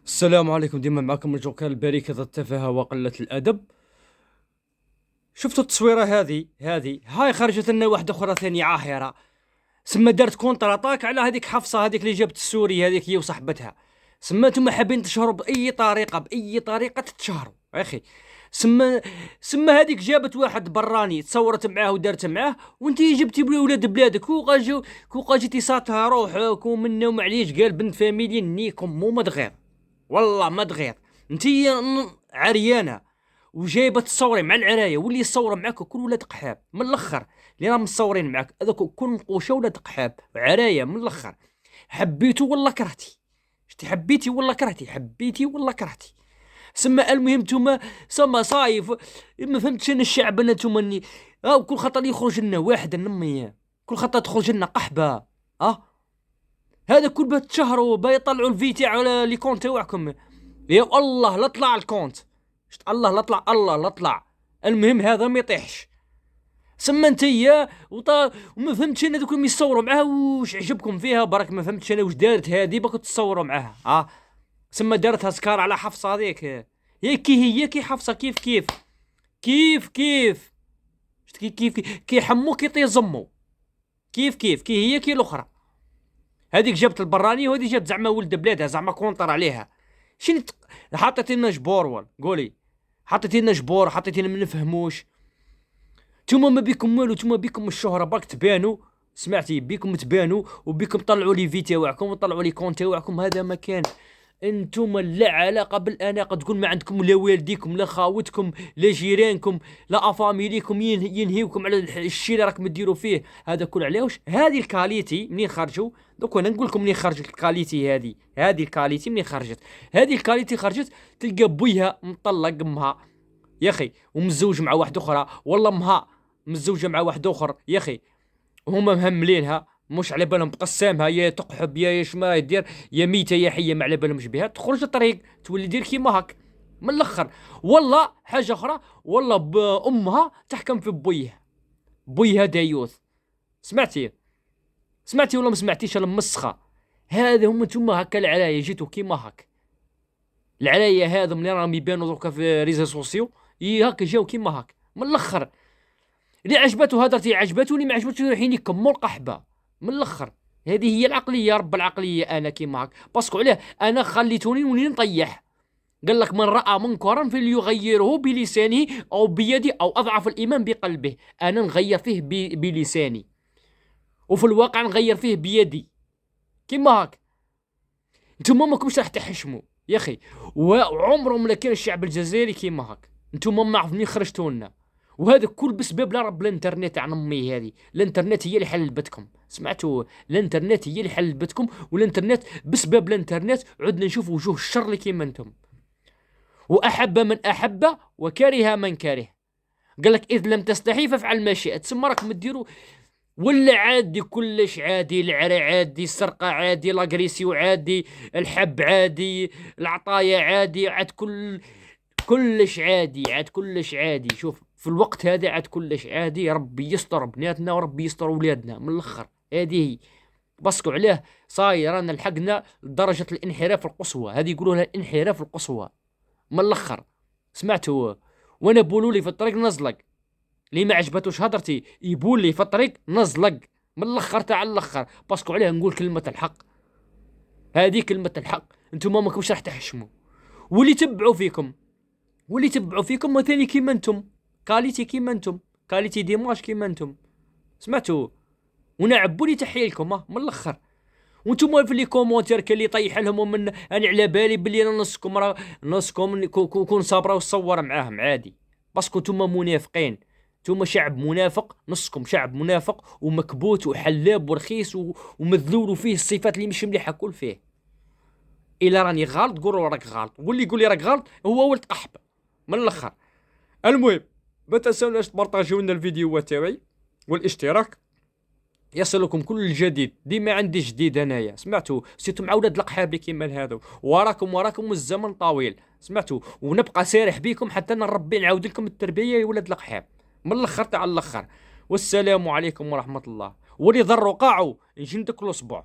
السلام عليكم، ديما معكم الجوكر البريكة التفاهة وقلة الأدب. شفتوا التصويرة هذه هاي خرجت لنا واحدة أخرى ثانية عاهرة. سما دارت كونتر اتاك على هذيك حفصة، هذيك اللي جابت السوري، هذيك هي وصاحبتها. سما نتوما حابين تشهروا بأي طريقة تتشهروا يا أخي. سما سما هذيك جابت واحد براني تصورت معاه ودارت معاه، وانتي جبتي ولاد بلادك كوقا جيتي ساتها روحك ومنا ومعليش قال بنت فاميليا نيكم مو مدغير. والله ما تغير. انتي عريانه وجايبه تصوري مع العرايه، واللي يصور معاك كل ولاد قحاب من الاخر. اللي راهم مصورين معاك هذوك كل نقوشه ولاد قحاب عرايه من الاخر. حبيتو ولا كرهتي؟ شتي حبيتي ولا كرهتي؟ حبيتي ولا كرهتي؟ سما المهم نتوما سما صايف. ما فهمتش انا الشعب انا نتوما كل خطره يخرج لنا واحد نمي، كل خطره تخرج لنا قحبه. هذا كل بتشهروا بيطلعوا الفيتي على لي كونت تاعكم. يا الله لا طلع الكونت. الله لا طلع، الله لا طلع. المهم هذا ما يطيحش. سما انتيا وما فهمتش انا دوك يصوروا معاه واش عجبكم فيها برك. ما فهمتش انا واش دارت هذه باكو تصوروا معاها. سما دارتها سكار على حفصه هذيك. هي كي حفصه كيف كيف كيف كيف كيف كيف كي حمو كي طي زمو. كيف كيف كي هي كي الاخرى. هذيك جابت البراني وهذه جابت زعما ولد بلادها زعما كونطر عليها. شنو حطيتي لنا جبور قولي. حطيتي لنا جبور، حطيتي لنا ما نفهموش. نتوما ما بيكم والو، نتوما بيكم الشهره برك تبانوا. سمعتي بيكم تبانوا وبيكم طلعوا لي فيديو تاعكم وطلعوا لي كونت تاعكم. هذا مكان انتم لا علاقه بالاناقه. تقول ما عندكم لا والديكم لا خاوتكم لا جيرانكم لا افاميليكم ينهيوكم على الشيء اللي راكم ديروا فيه. هذا كل عليهوش. هذه الكاليتي منين خرجوا دوك انا نقول لكم منين خرجت الكاليتي هذه الكاليتي منين خرجت. هذه الكاليتي خرجت تلقى بويها مطلق امها يا اخي ومتزوج مع واحده اخرى، والله امها متزوجه مع واحد اخر يا اخي. هما مهملينها مش على بالهم بقسامها يا تقحب يا ما يدير يا ميته يا حيه، ما على بالهمش بها. تخرج الطريق تولي دير كيما هاك من الاخر. والله حاجه اخرى، والله بامها تحكم في بويها دايوث. سمعتي ولا ما سمعتيش؟ المسخه هذا هم نتوما هكا العلايه جيتو كيما هاك. العلايه هذا من راهم يبانوا دوكا في ريزو سوسيو هاك جاو كيما هاك من الاخر. اللي عجبته هدرتي عجبته، اللي ما عجبته يحيني كمل قحبه من الاخر. هذه هي العقليه رب العقليه. انا كيما هاك باسكو علاه انا خليتوني وني نطيح. قال لك من راى منكرا فليغيره بلسانه او بيده او اضعف الايمان بقلبه. انا نغير فيه بلساني وفي الواقع نغير فيه بيدي كيما هاك. نتوما ماكمش راح تحشموا يا اخي، وعمرهم ما كان الشعب الجزائري كيما هاك. نتوما ما عرف منين خرجتوا لنا، وهذا كل بسبب لا رب الانترنت عن امي. هذه الانترنت هي اللي حلبتكم. سمعتوا؟ الانترنت هي اللي حلبتكم، والانترنت بسبب الانترنت عدنا نشوف وجوه الشر اللي كيما انتم. واحب من احب وكره من كره. قال لك اذ لم تستحي فافعل ما شئت. تسمى راكم ديروا ولا عادي كلش عادي. العرا عادي، السرقه عادي، لاغريسيو عادي، الحب عادي، العطايا عادي، عاد كلش عادي، عاد كلش عادي. شوف في الوقت هذا عاد كلش عادي. ربي يستر بناتنا وربي يستر ولادنا من الاخر. هذه هي باسكو علاه صاير رانا لحقنا درجه الانحراف القصوى. هذه يقولوا لها الانحراف القصوى من الاخر. سمعتوا؟ وانا بولوا لي في الطريق نزلق. اللي ما عجبتوش هضرتي يبول لي في الطريق نزلق من الاخر تاع الاخر. باسكو علاه نقول كلمه الحق. هذه كلمه الحق. انتم ما راكمش راح تحشموا. واللي تبعوا فيكم مثاني كيما انتم. كاليتي كيما انتم، كاليتي ديماج كيما انتم. سمعتوا؟ ونعبوني تحيه لكم من الاخر. وانتم في لي كومونتير كاين اللي يطيح لهم ومن انا على بالي بلي انا نصكم كون صابره وصور معاهم عادي. باسكو نتوما منافقين. نتوما شعب منافق، نصكم شعب منافق ومكبوت وحلاب ورخيص ومذلول وفيه الصفات اللي مش مليحه كل فيه. الا راني غلط قولوا راك غلط، واللي يقول لي راك غلط هو ولد قحبه من الاخر. المهم ما تنسوناش تبارطاجيو لنا الفيديوهات تاعي والاشتراك يصلكم كل الجديد. ديما عندي جديد انايا. سمعتوا؟ سيتو مع ولاد القحابي كيما هذو وراكم الزمن طويل. سمعتوا؟ ونبقى سارح بيكم حتى نربي نعاود لكم التربيه يا ولاد القحاب من الاخر تاع الاخر. والسلام عليكم ورحمه الله. ولي ضروا قاعوا نجي ندك الاصبع.